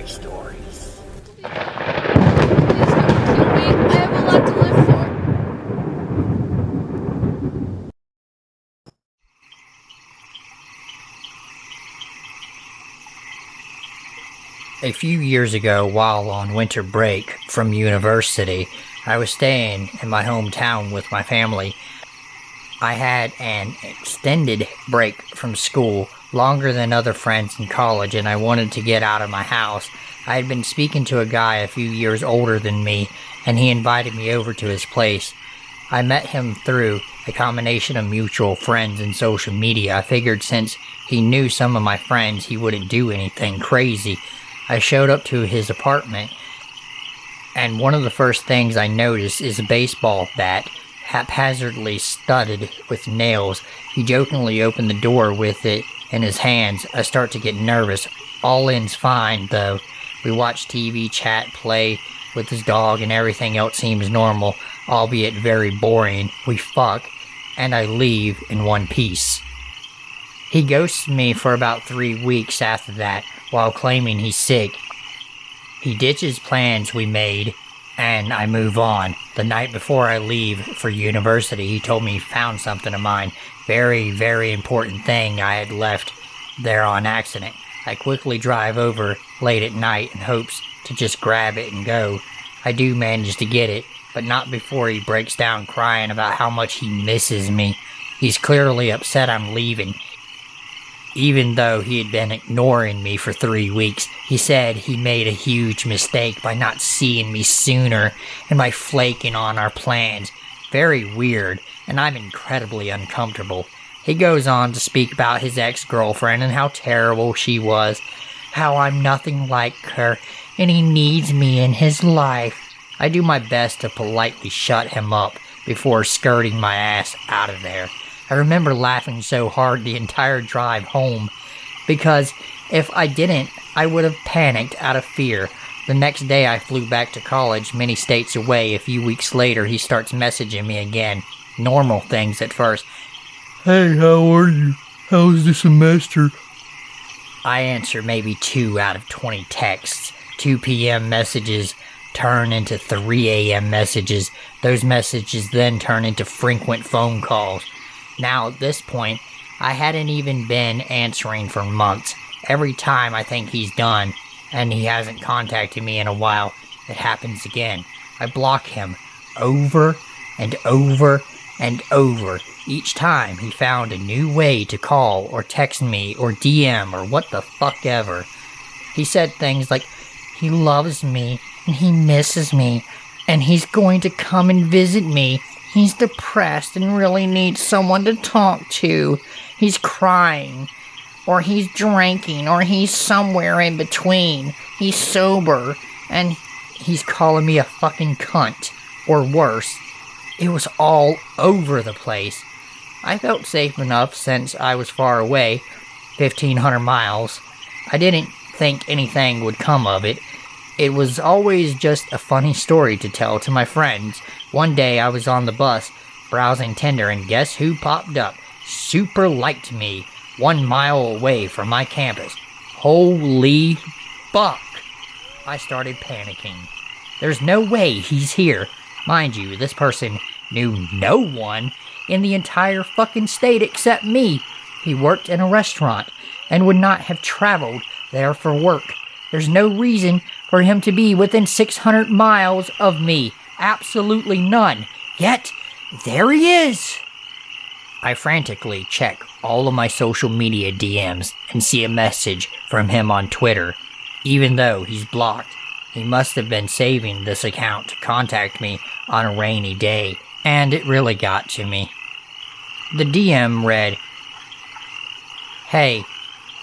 scary stories. Please don't kill me. I have a lot to live for. A few years ago, while on winter break from university, I was staying in my hometown with my family. I had an extended break from school, longer than other friends in college, and I wanted to get out of my house. I had been speaking to a guy a few years older than me, and he invited me over to his place. I met him through a combination of mutual friends and social media. I figured since he knew some of my friends, he wouldn't do anything crazy. I showed up to his apartment, and one of the first things I noticed is a baseball bat, haphazardly studded with nails. He jokingly opened the door with it in his hands. I start to get nervous. All ends fine, though. We watch TV, chat, play with his dog, and everything else seems normal, albeit very boring. We fuck, and I leave in one piece. He ghosts me for about 3 weeks after that, while claiming he's sick. He ditches plans we made, and I move on. The night before I leave for university, he told me he found something of mine. Very, very important thing I had left there on accident. I quickly drive over late at night in hopes to just grab it and go. I do manage to get it, but not before he breaks down crying about how much he misses me. He's clearly upset I'm leaving. Even though he had been ignoring me for 3 weeks, he said he made a huge mistake by not seeing me sooner and by flaking on our plans. Very weird, and I'm incredibly uncomfortable. He goes on to speak about his ex-girlfriend and how terrible she was, how I'm nothing like her, and he needs me in his life. I do my best to politely shut him up before skirting my ass out of there. I remember laughing so hard the entire drive home, because if I didn't, I would have panicked out of fear. The next day I flew back to college, many states away. A few weeks later, he starts messaging me again. Normal things at first. Hey, how are you? How's the semester? I answer maybe 2 out of 20 texts. 2 p.m. messages turn into 3 a.m. messages. Those messages then turn into frequent phone calls. Now, at this point, I hadn't even been answering for months. Every time I think he's done, and he hasn't contacted me in a while, it happens again. I block him over and over and over. Each time he found a new way to call or text me or DM or what the fuck ever. He said things like, he loves me and he misses me and he's going to come and visit me. He's depressed and really needs someone to talk to. He's crying, or he's drinking, or he's somewhere in between. He's sober, and he's calling me a fucking cunt, or worse. It was all over the place. I felt safe enough since I was far away, 1,500 miles. I didn't think anything would come of it. It was always just a funny story to tell to my friends. One day I was on the bus, browsing Tinder, and guess who popped up? Super liked me, 1 mile away from my campus. Holy fuck! I started panicking. There's no way he's here. Mind you, this person knew no one in the entire fucking state except me. He worked in a restaurant and would not have traveled there for work. There's no reason for him to be within 600 miles of me. Absolutely none. Yet, there he is! I frantically check all of my social media DMs and see a message from him on Twitter. Even though he's blocked, he must have been saving this account to contact me on a rainy day, and it really got to me. The DM read, "Hey,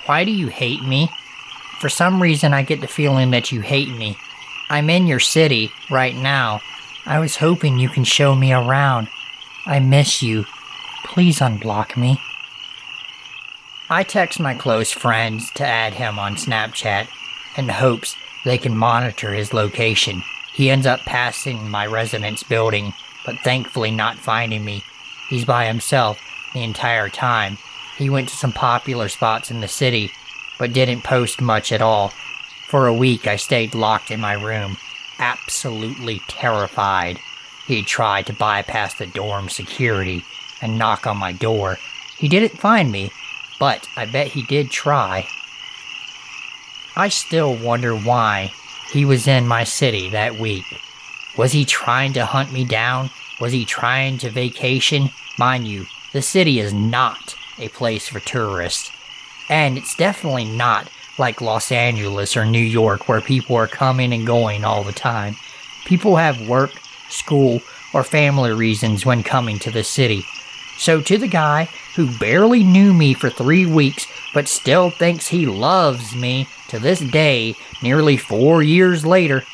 why do you hate me? For some reason I get the feeling that you hate me. I'm in your city right now. I was hoping you can show me around. I miss you. Please unblock me." I text my close friends to add him on Snapchat in hopes they can monitor his location. He ends up passing my residence building, but thankfully not finding me. He's by himself the entire time. He went to some popular spots in the city, but didn't post much at all. For a week, I stayed locked in my room, absolutely terrified. He tried to bypass the dorm security and knock on my door. He didn't find me, but I bet he did try. I still wonder why he was in my city that week. Was he trying to hunt me down? Was he trying to vacation? Mind you, the city is not a place for tourists. And it's definitely not like Los Angeles or New York where people are coming and going all the time. People have work, school, or family reasons when coming to the city. So to the guy who barely knew me for 3 weeks but still thinks he loves me to this day, nearly 4 years later,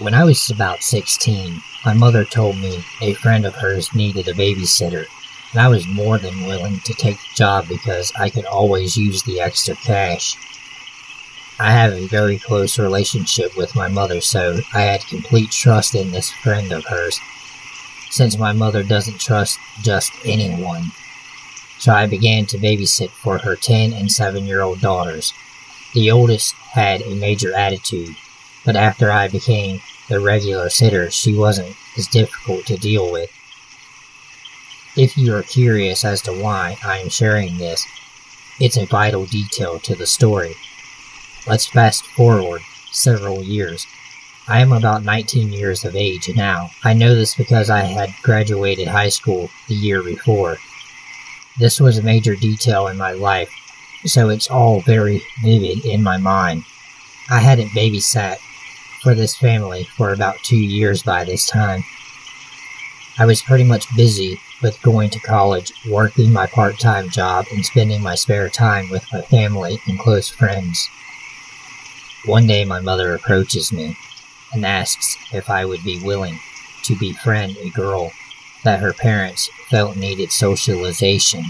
When I was about 16, my mother told me a friend of hers needed a babysitter, and I was more than willing to take the job because I could always use the extra cash. I have a very close relationship with my mother, so I had complete trust in this friend of hers, since my mother doesn't trust just anyone. So I began to babysit for her 10 and 7-year-old daughters. The oldest had a major attitude, but after I became the regular sitter, she wasn't as difficult to deal with. If you are curious as to why I am sharing this, it's a vital detail to the story. Let's fast forward several years. I am about 19 years of age now. I know this because I had graduated high school the year before. This was a major detail in my life, so it's all very vivid in my mind. I hadn't babysat for this family for about 2 years by this time. I was pretty much busy with going to college, working my part-time job, and spending my spare time with my family and close friends. One day my mother approaches me and asks if I would be willing to befriend a girl that her parents felt needed socialization.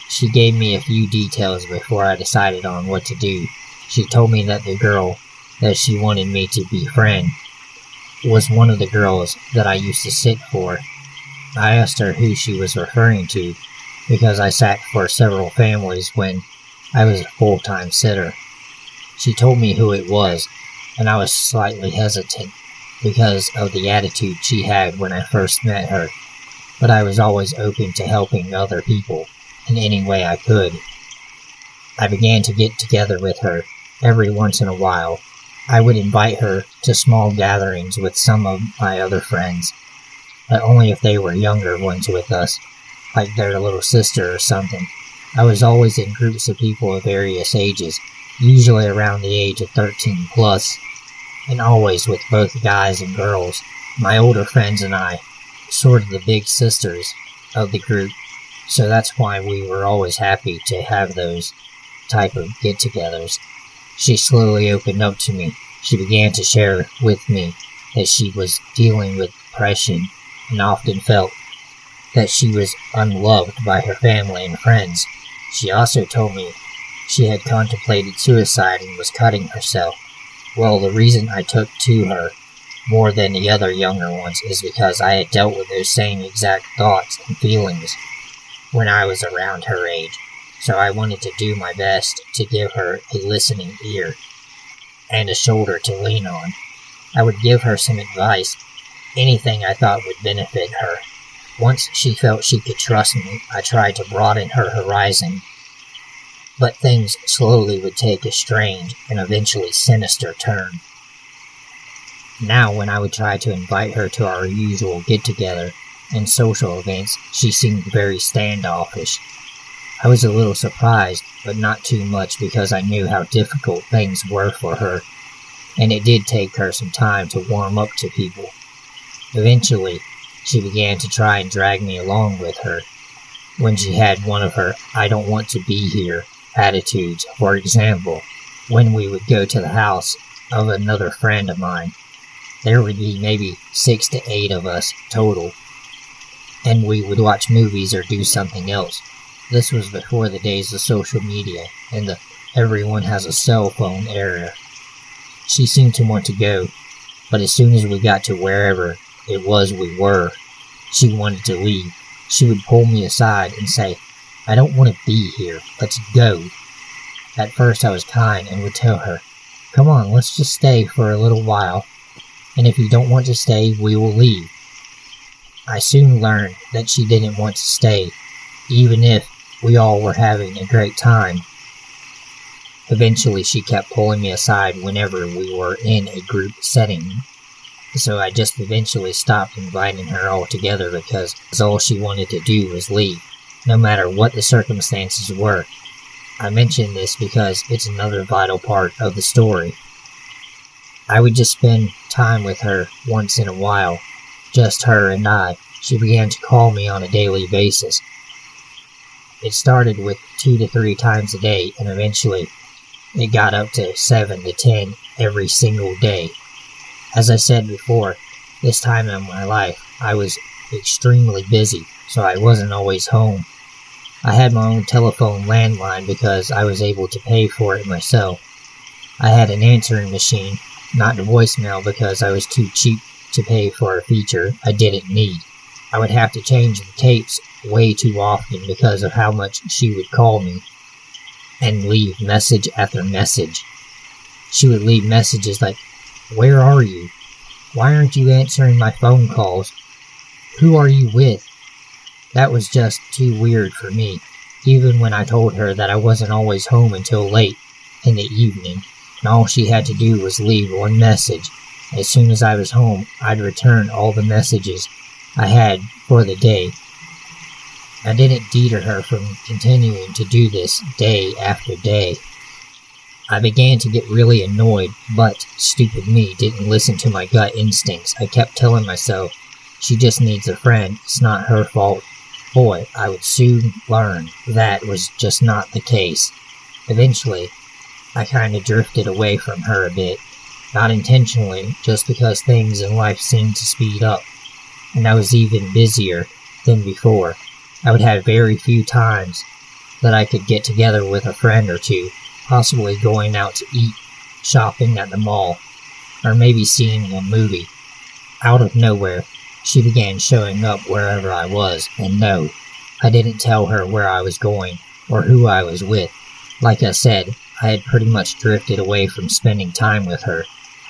She gave me a few details before I decided on what to do. She told me that the girl that she wanted me to befriend was one of the girls that I used to sit for. I asked her who she was referring to because I sat for several families when I was a full-time sitter. She told me who it was, and I was slightly hesitant because of the attitude she had when I first met her, but I was always open to helping other people in any way I could. I began to get together with her every once in a while. I would invite her to small gatherings with some of my other friends, but only if they were younger ones with us, like their little sister or something. I was always in groups of people of various ages, usually around the age of 13 plus, and always with both guys and girls. My older friends and I, sort of the big sisters of the group, so that's why we were always happy to have those type of get-togethers. She slowly opened up to me. She began to share with me that she was dealing with depression and often felt that she was unloved by her family and friends. She also told me she had contemplated suicide and was cutting herself. Well, the reason I took to her more than the other younger ones is because I had dealt with those same exact thoughts and feelings when I was around her age. So I wanted to do my best to give her a listening ear and a shoulder to lean on. I would give her some advice, anything I thought would benefit her. Once she felt she could trust me, I tried to broaden her horizon, but things slowly would take a strange and eventually sinister turn. Now, when I would try to invite her to our usual get-together and social events, she seemed very standoffish. I was a little surprised, but not too much because I knew how difficult things were for her, and it did take her some time to warm up to people. Eventually, she began to try and drag me along with her when she had one of her "I don't want to be here" attitudes. For example, when we would go to the house of another friend of mine, there would be maybe 6 to 8 of us total, and we would watch movies or do something else. This was before the days of social media and the everyone has a cell phone era. She seemed to want to go, but as soon as we got to wherever it was we were, she wanted to leave, she would pull me aside and say, "I don't want to be here. Let's go." At first I was kind and would tell her, "Come on, let's just stay for a little while, and if you don't want to stay, we will leave." I soon learned that she didn't want to stay, even if we all were having a great time. Eventually she kept pulling me aside whenever we were in a group setting, so I just eventually stopped inviting her altogether because all she wanted to do was leave, no matter what the circumstances were. I mention this because it's another vital part of the story. I would just spend time with her once in a while, just her and I. She began to call me on a daily basis. It started with 2 to 3 times a day, and eventually it got up to 7 to 10 every single day. As I said before, this time in my life, I was extremely busy, so I wasn't always home. I had my own telephone landline because I was able to pay for it myself. I had an answering machine, not the voicemail because I was too cheap to pay for a feature I didn't need. I would have to change the tapes way too often because of how much she would call me and leave message after message. She would leave messages like, "Where are you? Why aren't you answering my phone calls? Who are you with?" That was just too weird for me, even when I told her that I wasn't always home until late in the evening, and all she had to do was leave one message. As soon as I was home, I'd return all the messages I had for the day. I didn't deter her from continuing to do this day after day. I began to get really annoyed, but stupid me didn't listen to my gut instincts. I kept telling myself, she just needs a friend, it's not her fault. Boy, I would soon learn that was just not the case. Eventually, I kind of drifted away from her a bit. Not intentionally, just because things in life seemed to speed up, and I was even busier than before. I would have very few times that I could get together with a friend or two, possibly going out to eat, shopping at the mall, or maybe seeing a movie. Out of nowhere, she began showing up wherever I was, and no, I didn't tell her where I was going or who I was with. Like I said, I had pretty much drifted away from spending time with her.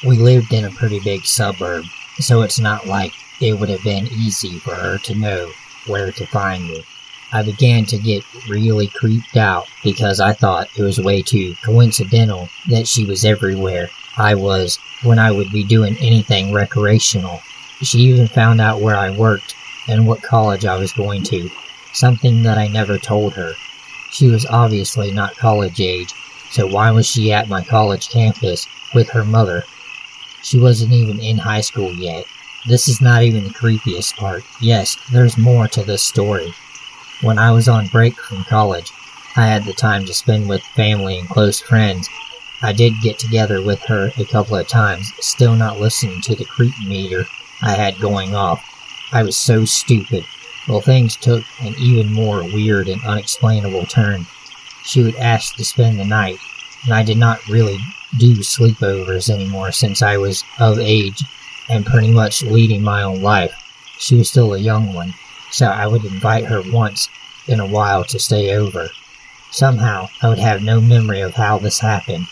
We lived in a pretty big suburb, so it's not like it would have been easy for her to know where to find me. I began to get really creeped out because I thought it was way too coincidental that she was everywhere I was when I would be doing anything recreational. She even found out where I worked and what college I was going to, something that I never told her. She was obviously not college age, so why was she at my college campus with her mother? She wasn't even in high school yet. This is not even the creepiest part. Yes, there's more to this story. When I was on break from college, I had the time to spend with family and close friends. I did get together with her a couple of times, still not listening to the creep meter I had going off. I was so stupid. Well, things took an even more weird and unexplainable turn. She would ask to spend the night, and I did not really do sleepovers anymore since I was of age and pretty much leading my own life. She was still a young one, so I would invite her once in a while to stay over. Somehow, I would have no memory of how this happened,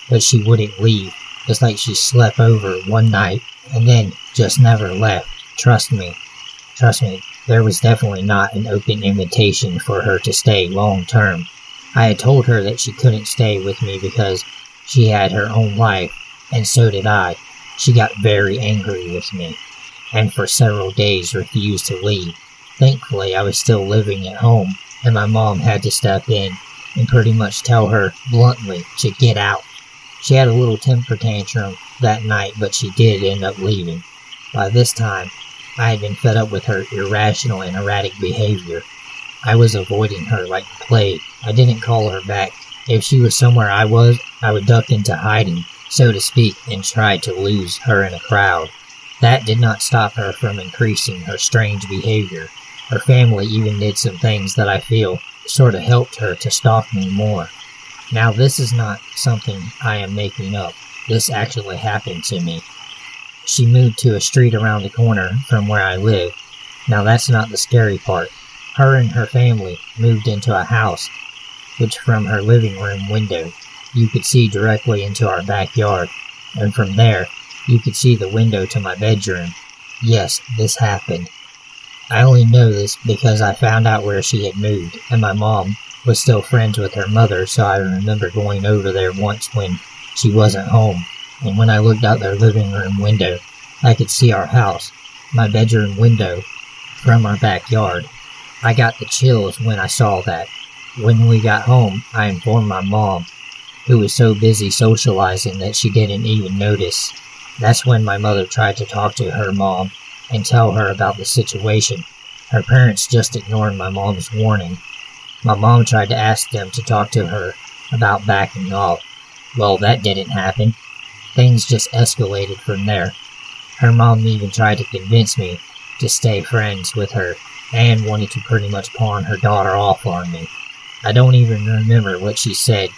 but she wouldn't leave. It's like she slept over one night and then just never left. Trust me, there was definitely not an open invitation for her to stay long term. I had told her that she couldn't stay with me because she had her own life, and so did I. She got very angry with me, and for several days refused to leave. Thankfully, I was still living at home, and my mom had to step in and pretty much tell her bluntly to get out. She had a little temper tantrum that night, but she did end up leaving. By this time, I had been fed up with her irrational and erratic behavior. I was avoiding her like the plague. I didn't call her back. If she was somewhere I was, I would duck into hiding, so to speak, and try to lose her in a crowd. That did not stop her from increasing her strange behavior. Her family even did some things that I feel sort of helped her to stalk me more. Now, this is not something I am making up. This actually happened to me. She moved to a street around the corner from where I live. Now that's not the scary part. Her and her family moved into a house, which from her living room window, you could see directly into our backyard, and from there, you could see the window to my bedroom. Yes, this happened. I only know this because I found out where she had moved, and my mom was still friends with her mother, so I remember going over there once when she wasn't home, and when I looked out their living room window, I could see our house, my bedroom window, from our backyard. I got the chills when I saw that. When we got home, I informed my mom, who was so busy socializing that she didn't even notice. That's when my mother tried to talk to her mom and tell her about the situation. Her parents just ignored my mom's warning. My mom tried to ask them to talk to her about backing off. Well, that didn't happen. Things just escalated from there. Her mom even tried to convince me to stay friends with her and wanted to pretty much pawn her daughter off on me. I don't even remember what she said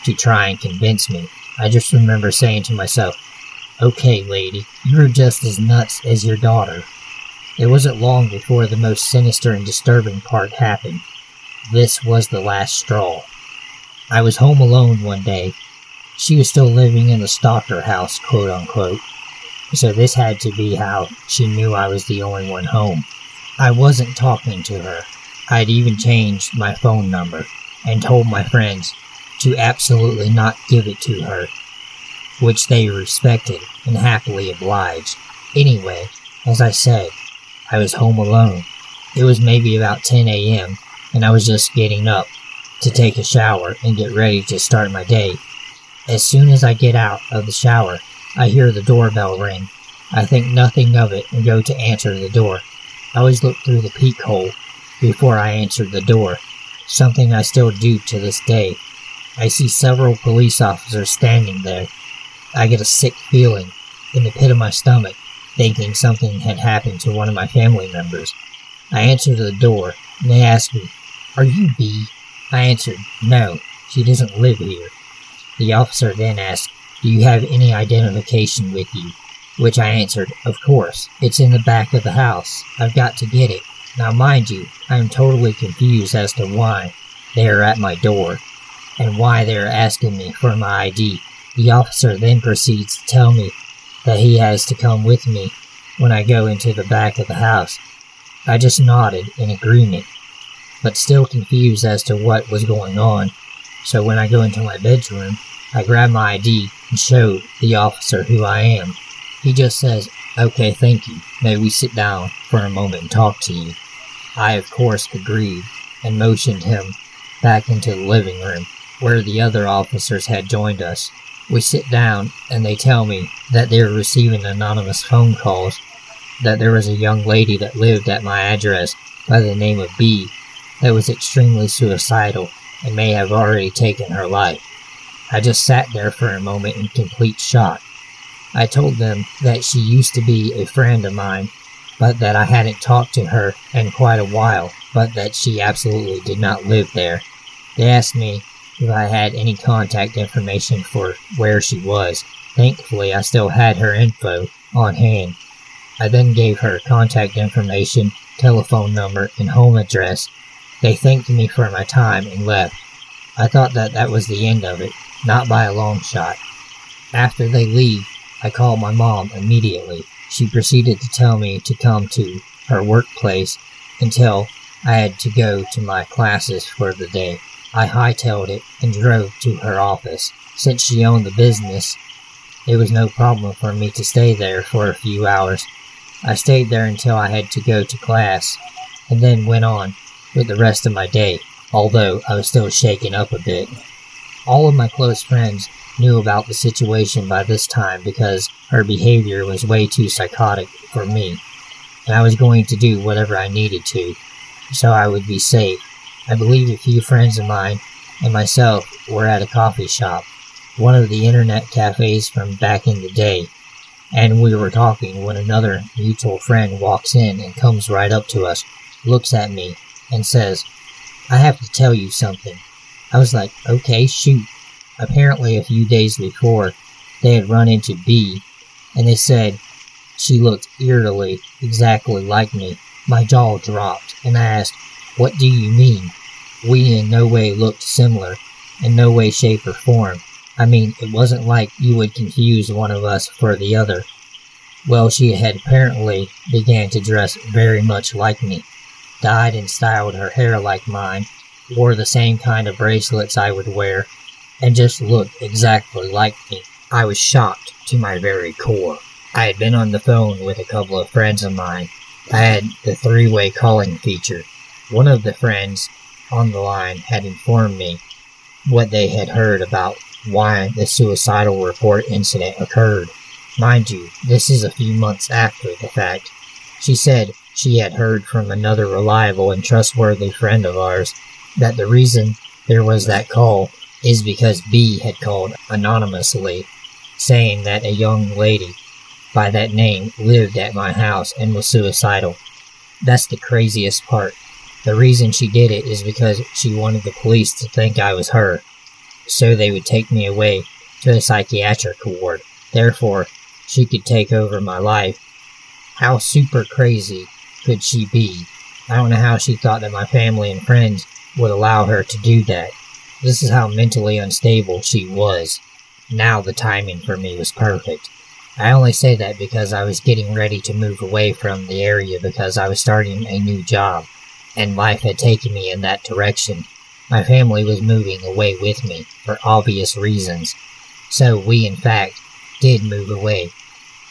to try and convince me. I just remember saying to myself, "Okay, lady, you're just as nuts as your daughter." It wasn't long before the most sinister and disturbing part happened. This was the last straw. I was home alone one day. She was still living in the Stalker house, quote unquote. So this had to be how she knew I was the only one home. I wasn't talking to her. I'd even changed my phone number and told my friends to absolutely not give it to her, which they respected and happily obliged. Anyway, as I said, I was home alone. It was maybe about 10 a.m., and I was just getting up to take a shower and get ready to start my day. As soon as I get out of the shower, I hear the doorbell ring. I think nothing of it and go to answer the door. I always look through the peephole before I answered the door, something I still do to this day. I see several police officers standing there. I get a sick feeling in the pit of my stomach, thinking something had happened to one of my family members. I answer the door, and they ask me, "Are you B?" I answered, "No, she doesn't live here." The officer then asked, "Do you have any identification with you?" Which I answered, "Of course, it's in the back of the house. I've got to get it." Now mind you, I am totally confused as to why they are at my door, and why they are asking me for my ID. The officer then proceeds to tell me that he has to come with me when I go into the back of the house. I just nodded in agreement, but still confused as to what was going on. So when I go into my bedroom, I grab my ID and show the officer who I am. He just says, "Okay, thank you. May we sit down for a moment and talk to you?" I, of course, agreed and motioned him back into the living room, where the other officers had joined us. We sit down, and they tell me that they are receiving anonymous phone calls, that there was a young lady that lived at my address by the name of B that was extremely suicidal and may have already taken her life. I just sat there for a moment in complete shock. I told them that she used to be a friend of mine, but that I hadn't talked to her in quite a while, but that she absolutely did not live there. They asked me if I had any contact information for where she was. Thankfully, I still had her info on hand. I then gave her contact information, telephone number, and home address. They thanked me for my time and left. I thought that that was the end of it, not by a long shot. After they leave, I call my mom immediately. She proceeded to tell me to come to her workplace until I had to go to my classes for the day. I hightailed it and drove to her office. Since she owned the business, it was no problem for me to stay there for a few hours. I stayed there until I had to go to class, and then went on with the rest of my day, although I was still shaken up a bit. All of my close friends knew about the situation by this time because her behavior was way too psychotic for me, and I was going to do whatever I needed to, so I would be safe. I believe a few friends of mine and myself were at a coffee shop, one of the internet cafes from back in the day, and we were talking when another mutual friend walks in and comes right up to us, looks at me, and says, "I have to tell you something." I was like, "Okay, shoot." Apparently a few days before, they had run into B, and they said she looked eerily exactly like me. My jaw dropped, and I asked, "What do you mean?" We in no way looked similar, in no way, shape, or form. I mean, it wasn't like you would confuse one of us for the other. Well, she had apparently began to dress very much like me, dyed and styled her hair like mine, wore the same kind of bracelets I would wear, and just looked exactly like me. I was shocked to my very core. I had been on the phone with a couple of friends of mine. I had the three-way calling feature. One of the friends on the line had informed me what they had heard about why the suicidal report incident occurred. Mind you, this is a few months after the fact. She said she had heard from another reliable and trustworthy friend of ours that the reason there was that call is because B had called anonymously, saying that a young lady by that name lived at my house and was suicidal. That's the craziest part. The reason she did it is because she wanted the police to think I was her, so they would take me away to a psychiatric ward. Therefore, she could take over my life. How super crazy could she be? I don't know how she thought that my family and friends would allow her to do that. This is how mentally unstable she was. Now the timing for me was perfect. I only say that because I was getting ready to move away from the area because I was starting a new job, and life had taken me in that direction. My family was moving away with me for obvious reasons, so we in fact did move away.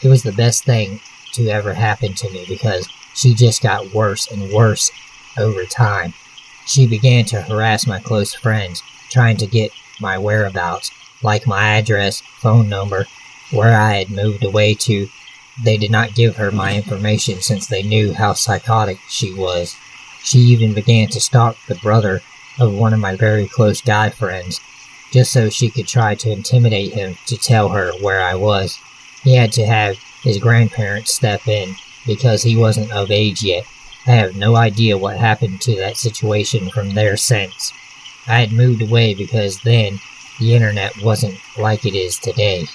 It was the best thing to ever happen to me because she just got worse and worse over time. She began to harass my close friends, trying to get my whereabouts, like my address, phone number, where I had moved away to. They did not give her my information since they knew how psychotic she was. She even began to stalk the brother of one of my very close guy friends, just so she could try to intimidate him to tell her where I was. He had to have his grandparents step in because he wasn't of age yet. I have no idea what happened to that situation from there since. I had moved away because then the internet wasn't like it is today.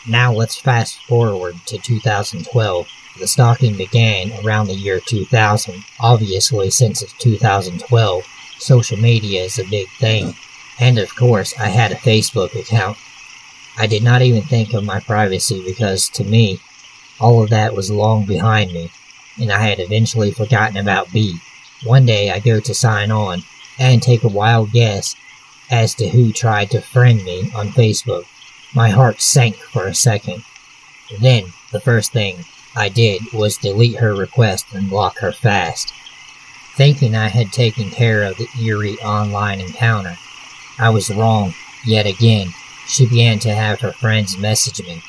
Now let's fast forward to 2012. The stalking began around the year 2000. Obviously, since it's 2012, social media is a big thing. And of course, I had a Facebook account. I did not even think of my privacy because, to me, all of that was long behind me, and I had eventually forgotten about B. One day I go to sign on and take a wild guess as to who tried to friend me on Facebook. My heart sank for a second. Then, the first thing I did was delete her request and block her fast. Thinking I had taken care of the eerie online encounter, I was wrong yet again. She began to have her friends message me,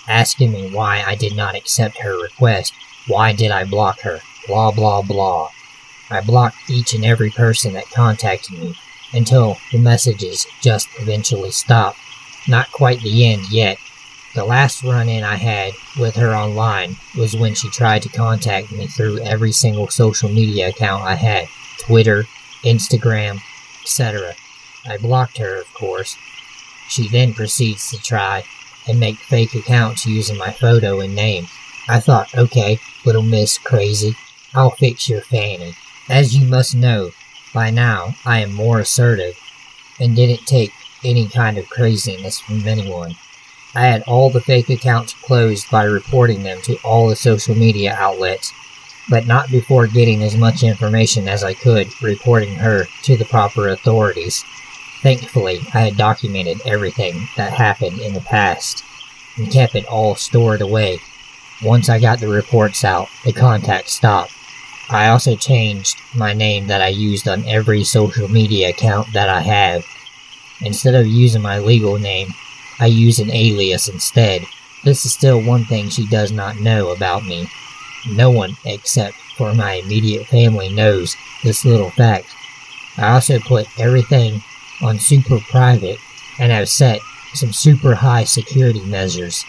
asking me why I did not accept her request. Why did I block her? Blah blah blah. I blocked each and every person that contacted me until the messages just eventually stopped. Not quite the end yet. The last run-in I had with her online was when she tried to contact me through every single social media account I had, Twitter, Instagram, etc. I blocked her, of course. She then proceeds to try and make fake accounts using my photo and name. I thought, okay, little miss crazy, I'll fix your fanny. As you must know, by now I am more assertive and didn't take any kind of craziness from anyone. I had all the fake accounts closed by reporting them to all the social media outlets, but not before getting as much information as I could, reporting her to the proper authorities. Thankfully, I had documented everything that happened in the past and kept it all stored away. Once I got the reports out, the contact stopped. I also changed my name that I used on every social media account that I have. Instead of using my legal name, I use an alias instead. This is still one thing she does not know about me. No one except for my immediate family knows this little fact. I also put everything on super private and have set some super high security measures.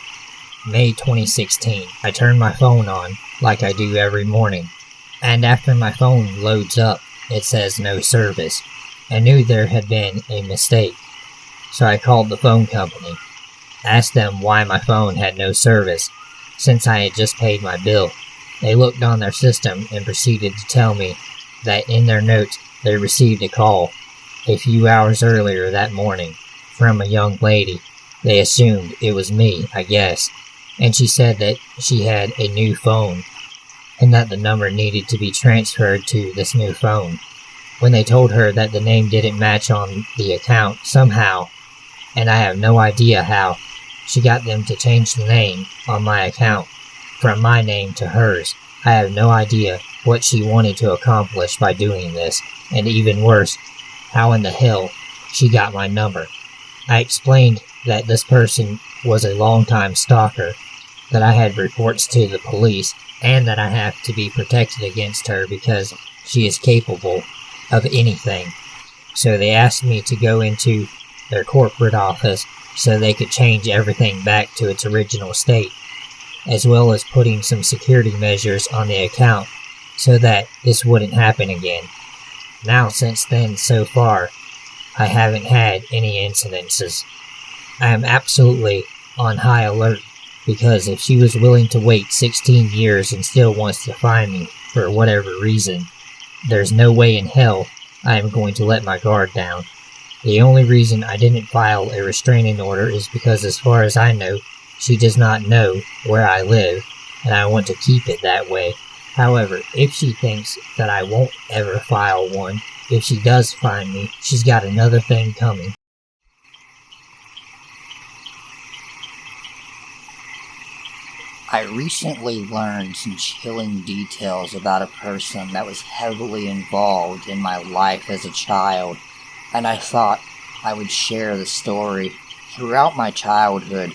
May 2016, I turned my phone on like I do every morning, and after my phone loads up, it says no service. I knew there had been a mistake, so I called the phone company, asked them why my phone had no service, since I had just paid my bill. They looked on their system and proceeded to tell me that in their notes they received a call a few hours earlier that morning from a young lady. They assumed it was me, I guess, and she said that she had a new phone and that the number needed to be transferred to this new phone. When they told her that the name didn't match on the account somehow, and I have no idea how, she got them to change the name on my account from my name to hers. I have no idea what she wanted to accomplish by doing this, and even worse, how in the hell she got my number. I explained that this person was a longtime stalker, that I had reports to the police, and that I have to be protected against her because she is capable of anything. So they asked me to go into their corporate office so they could change everything back to its original state, as well as putting some security measures on the account so that this wouldn't happen again. Now, since then, so far, I haven't had any incidences. I am absolutely on high alert because if she was willing to wait 16 years and still wants to find me for whatever reason, there's no way in hell I am going to let my guard down. The only reason I didn't file a restraining order is because, as far as I know, she does not know where I live, and I want to keep it that way. However, if she thinks that I won't ever file one, if she does find me, she's got another thing coming. I recently learned some chilling details about a person that was heavily involved in my life as a child, and I thought I would share the story. Throughout my childhood,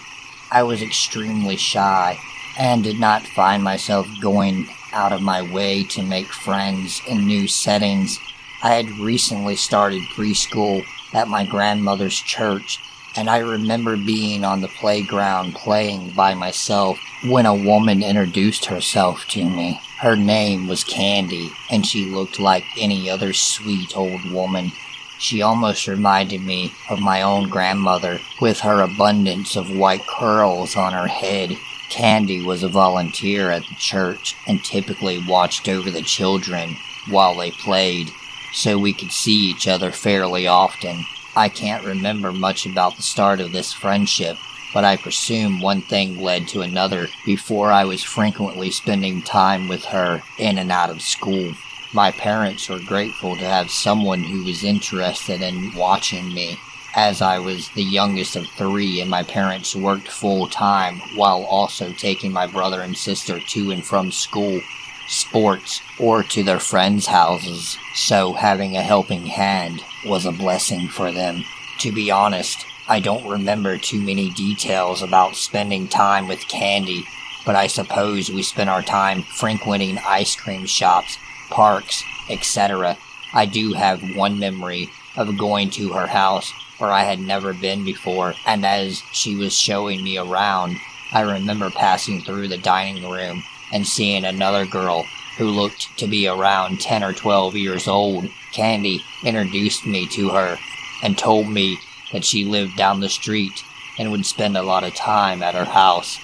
I was extremely shy and did not find myself going out of my way to make friends in new settings. I had recently started preschool at my grandmother's church, and I remember being on the playground playing by myself when a woman introduced herself to me. Her name was Candy, and she looked like any other sweet old woman. She almost reminded me of my own grandmother, with her abundance of white curls on her head. Candy was a volunteer at the church and typically watched over the children while they played, so we could see each other fairly often. I can't remember much about the start of this friendship, but I presume one thing led to another before I was frequently spending time with her in and out of school. My parents were grateful to have someone who was interested in watching me, as I was the youngest of three and my parents worked full-time while also taking my brother and sister to and from school, sports, or to their friends' houses, so having a helping hand was a blessing for them. To be honest, I don't remember too many details about spending time with Candy, but I suppose we spent our time frequenting ice cream shops, parks, etc. I do have one memory of going to her house where I had never been before, and as she was showing me around, I remember passing through the dining room and seeing another girl who looked to be around 10 or 12 years old. Candy introduced me to her and told me that she lived down the street and would spend a lot of time at her house.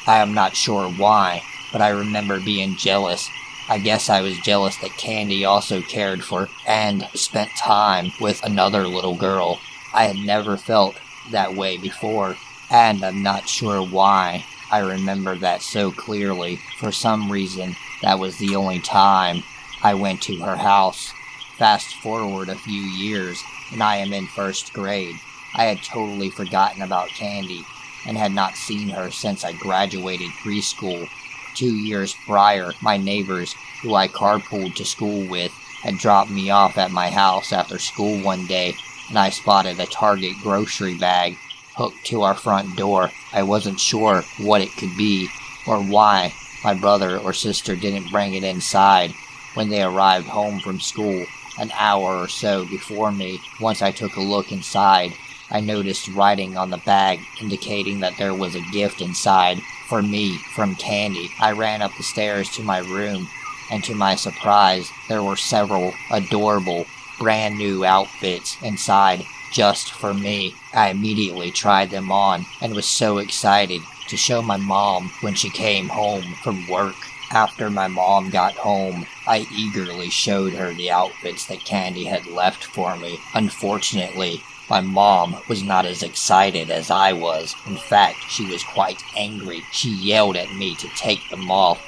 I am not sure why, but I remember being jealous. I guess I was jealous that Candy also cared for and spent time with another little girl. I had never felt that way before, and I'm not sure why. I remember that so clearly. For some reason, that was the only time I went to her house. Fast forward a few years, and I am in first grade. I had totally forgotten about Candy, and had not seen her since I graduated preschool. 2 years prior, my neighbors, who I carpooled to school with, had dropped me off at my house after school one day, and I spotted a Target grocery bag hooked to our front door. I wasn't sure what it could be, or why my brother or sister didn't bring it inside when they arrived home from school an hour or so before me. Once I took a look inside, I noticed writing on the bag indicating that there was a gift inside for me from Candy. I ran up the stairs to my room, and to my surprise, there were several adorable, brand new outfits inside just for me. I immediately tried them on and was so excited to show my mom when she came home from work. After my mom got home, I eagerly showed her the outfits that Candy had left for me. Unfortunately, my mom was not as excited as I was. In fact, she was quite angry. She yelled at me to take them off,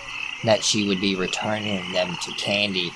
and that she would be returning them to Candy.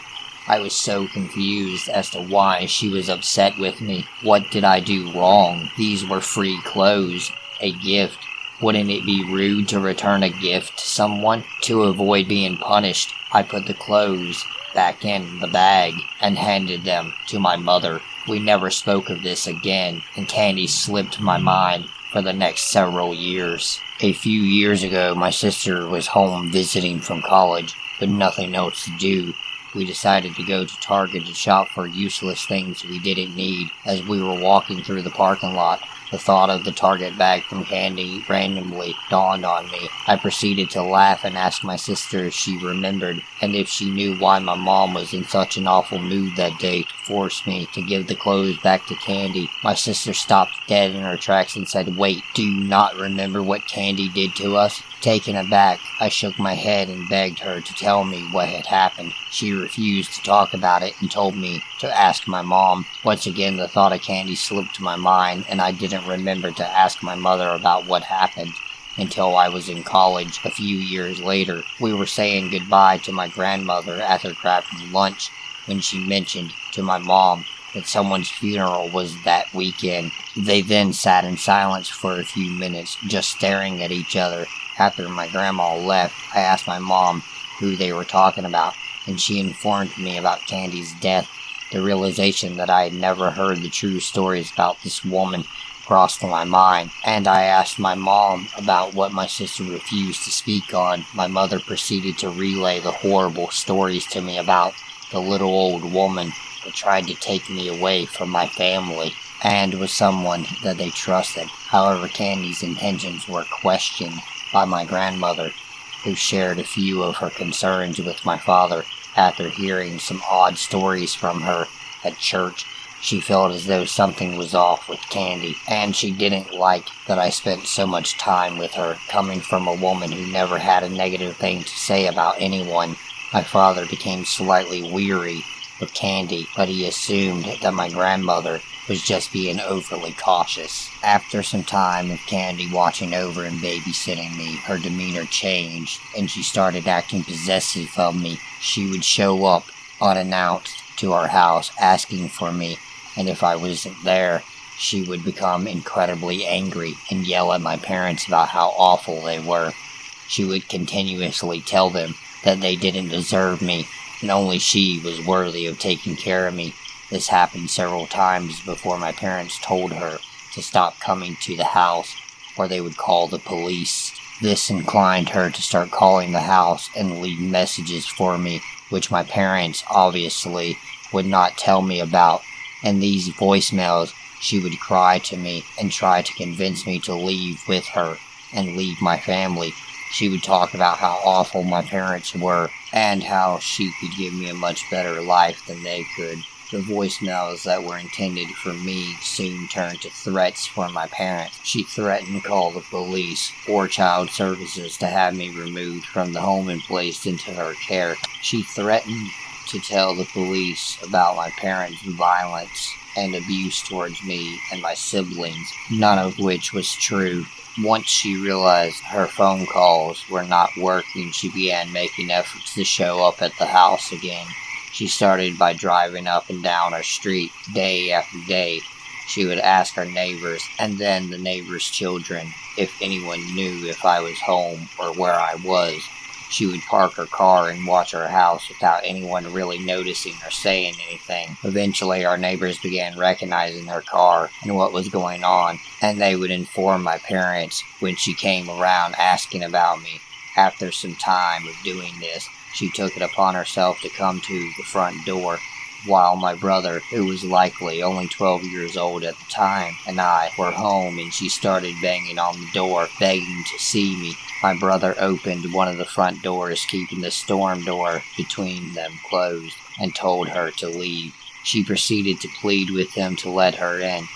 I was so confused as to why she was upset with me. What did I do wrong? These were free clothes, a gift. Wouldn't it be rude to return a gift to someone? To avoid being punished, I put the clothes back in the bag and handed them to my mother. We never spoke of this again, and Candy slipped my mind for the next several years. A few years ago, my sister was home visiting from college, with nothing else to do. We decided to go to Target to shop for useless things we didn't need. As we were walking through the parking lot, the thought of the Target bag from Candy randomly dawned on me. I proceeded to laugh and ask my sister if she remembered, and if she knew why my mom was in such an awful mood that day to force me to give the clothes back to Candy. My sister stopped dead in her tracks and said, "Wait, do you not remember what Candy did to us?" Taken aback, I shook my head and begged her to tell me what had happened. She refused to talk about it and told me to ask my mom. Once again, the thought of Candy slipped my mind, and I didn't remember to ask my mother about what happened until I was in college a few years later. We were saying goodbye to my grandmother after grabbing lunch when she mentioned to my mom that someone's funeral was that weekend. They then sat in silence for a few minutes, just staring at each other. After my grandma left, I asked my mom who they were talking about, and she informed me about Candy's death. The realization that I had never heard the true stories about this woman crossed my mind, and I asked my mom about what my sister refused to speak on. My mother proceeded to relay the horrible stories to me about the little old woman that tried to take me away from my family and was someone that they trusted. However, Candy's intentions were questioned by my grandmother, who shared a few of her concerns with my father. After hearing some odd stories from her at church, she felt as though something was off with Candy, and she didn't like that I spent so much time with her. Coming from a woman who never had a negative thing to say about anyone, my father became slightly weary of Candy, but he assumed that my grandmother was just being overly cautious. After some time of Candy watching over and babysitting me, her demeanor changed, and she started acting possessive of me. She would show up unannounced to our house asking for me, and if I wasn't there, she would become incredibly angry and yell at my parents about how awful they were. She would continuously tell them that they didn't deserve me, and only she was worthy of taking care of me. This happened several times before my parents told her to stop coming to the house, or they would call the police. This inclined her to start calling the house and leave messages for me, which my parents obviously would not tell me about. In these voicemails, she would cry to me and try to convince me to leave with her and leave my family. She would talk about how awful my parents were and how she could give me a much better life than they could. The voicemails that were intended for me soon turned to threats for my parents. She threatened to call the police or child services to have me removed from the home and placed into her care. She threatened to tell the police about my parents' violence and abuse towards me and my siblings, none of which was true. Once she realized her phone calls were not working, she began making efforts to show up at the house again. She started by driving up and down our street day after day. She would ask our neighbors and then the neighbors' children if anyone knew if I was home or where I was. She would park her car and watch our house without anyone really noticing or saying anything. Eventually, our neighbors began recognizing her car and what was going on, and they would inform my parents when she came around asking about me. After some time of doing this, she took it upon herself to come to the front door, while my brother, who was likely only 12 years old at the time, and I were home, and she started banging on the door, begging to see me. My brother opened one of the front doors, keeping the storm door between them closed, and told her to leave. She proceeded to plead with him to let her in,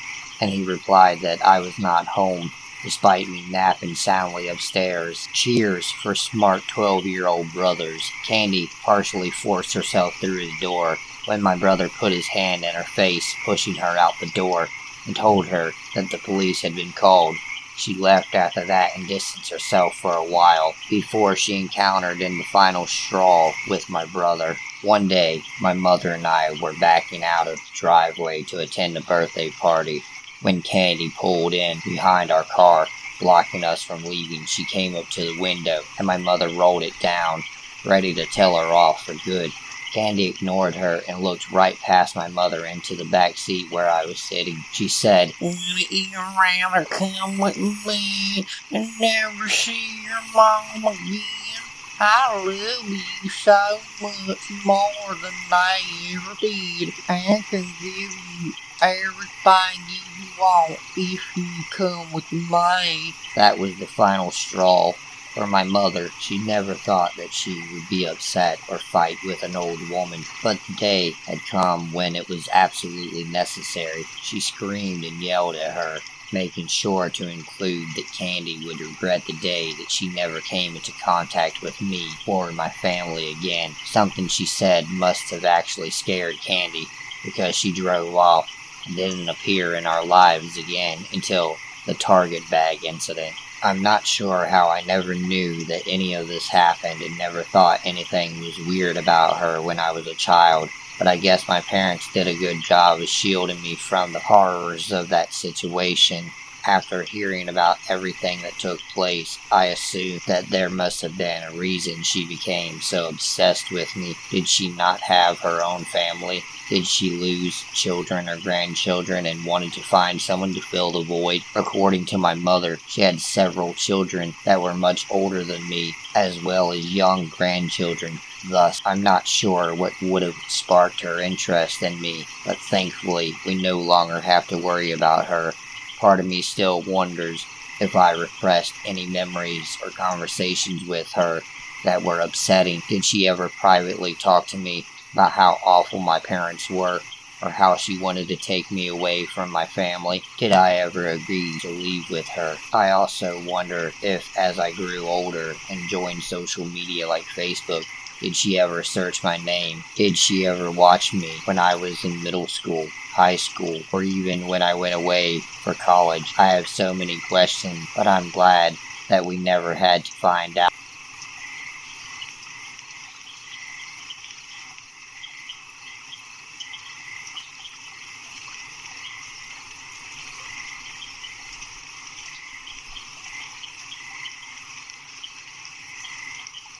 and he replied that I was not home despite me napping soundly upstairs. Cheers for smart 12-year-old brothers. Candy partially forced herself through the door when my brother put his hand in her face, pushing her out the door, and told her that the police had been called. She left after that and distanced herself for a while before she encountered in the final straw with my brother. One day, my mother and I were backing out of the driveway to attend a birthday party. When Candy pulled in behind our car, blocking us from leaving, she came up to the window and my mother rolled it down, ready to tell her off for good. Candy ignored her and looked right past my mother into the back seat where I was sitting. She said, "Would you rather come with me and never see your mom again? I love you so much more than I ever did, and can give you everything you want if you come with me." That was the final straw. For my mother, she never thought that she would be upset or fight with an old woman, but the day had come when it was absolutely necessary. She screamed and yelled at her, making sure to include that Candy would regret the day that she never came into contact with me or my family again. Something she said must have actually scared Candy, because she drove off and didn't appear in our lives again until the Target bag incident. I'm not sure how I never knew that any of this happened and never thought anything was weird about her when I was a child, but I guess my parents did a good job of shielding me from the horrors of that situation. After hearing about everything that took place, I assumed that there must have been a reason she became so obsessed with me. Did she not have her own family? Did she lose children or grandchildren and wanted to find someone to fill the void? According to my mother, she had several children that were much older than me, as well as young grandchildren. Thus, I'm not sure what would have sparked her interest in me, but thankfully, we no longer have to worry about her. Part of me still wonders if I repressed any memories or conversations with her that were upsetting. Did she ever privately talk to me about how awful my parents were, or how she wanted to take me away from my family? Did I ever agree to leave with her? I also wonder if, as I grew older and joined social media like Facebook, did she ever search my name? Did she ever watch me when I was in middle school, high school, or even when I went away for college? I have so many questions, but I'm glad that we never had to find out.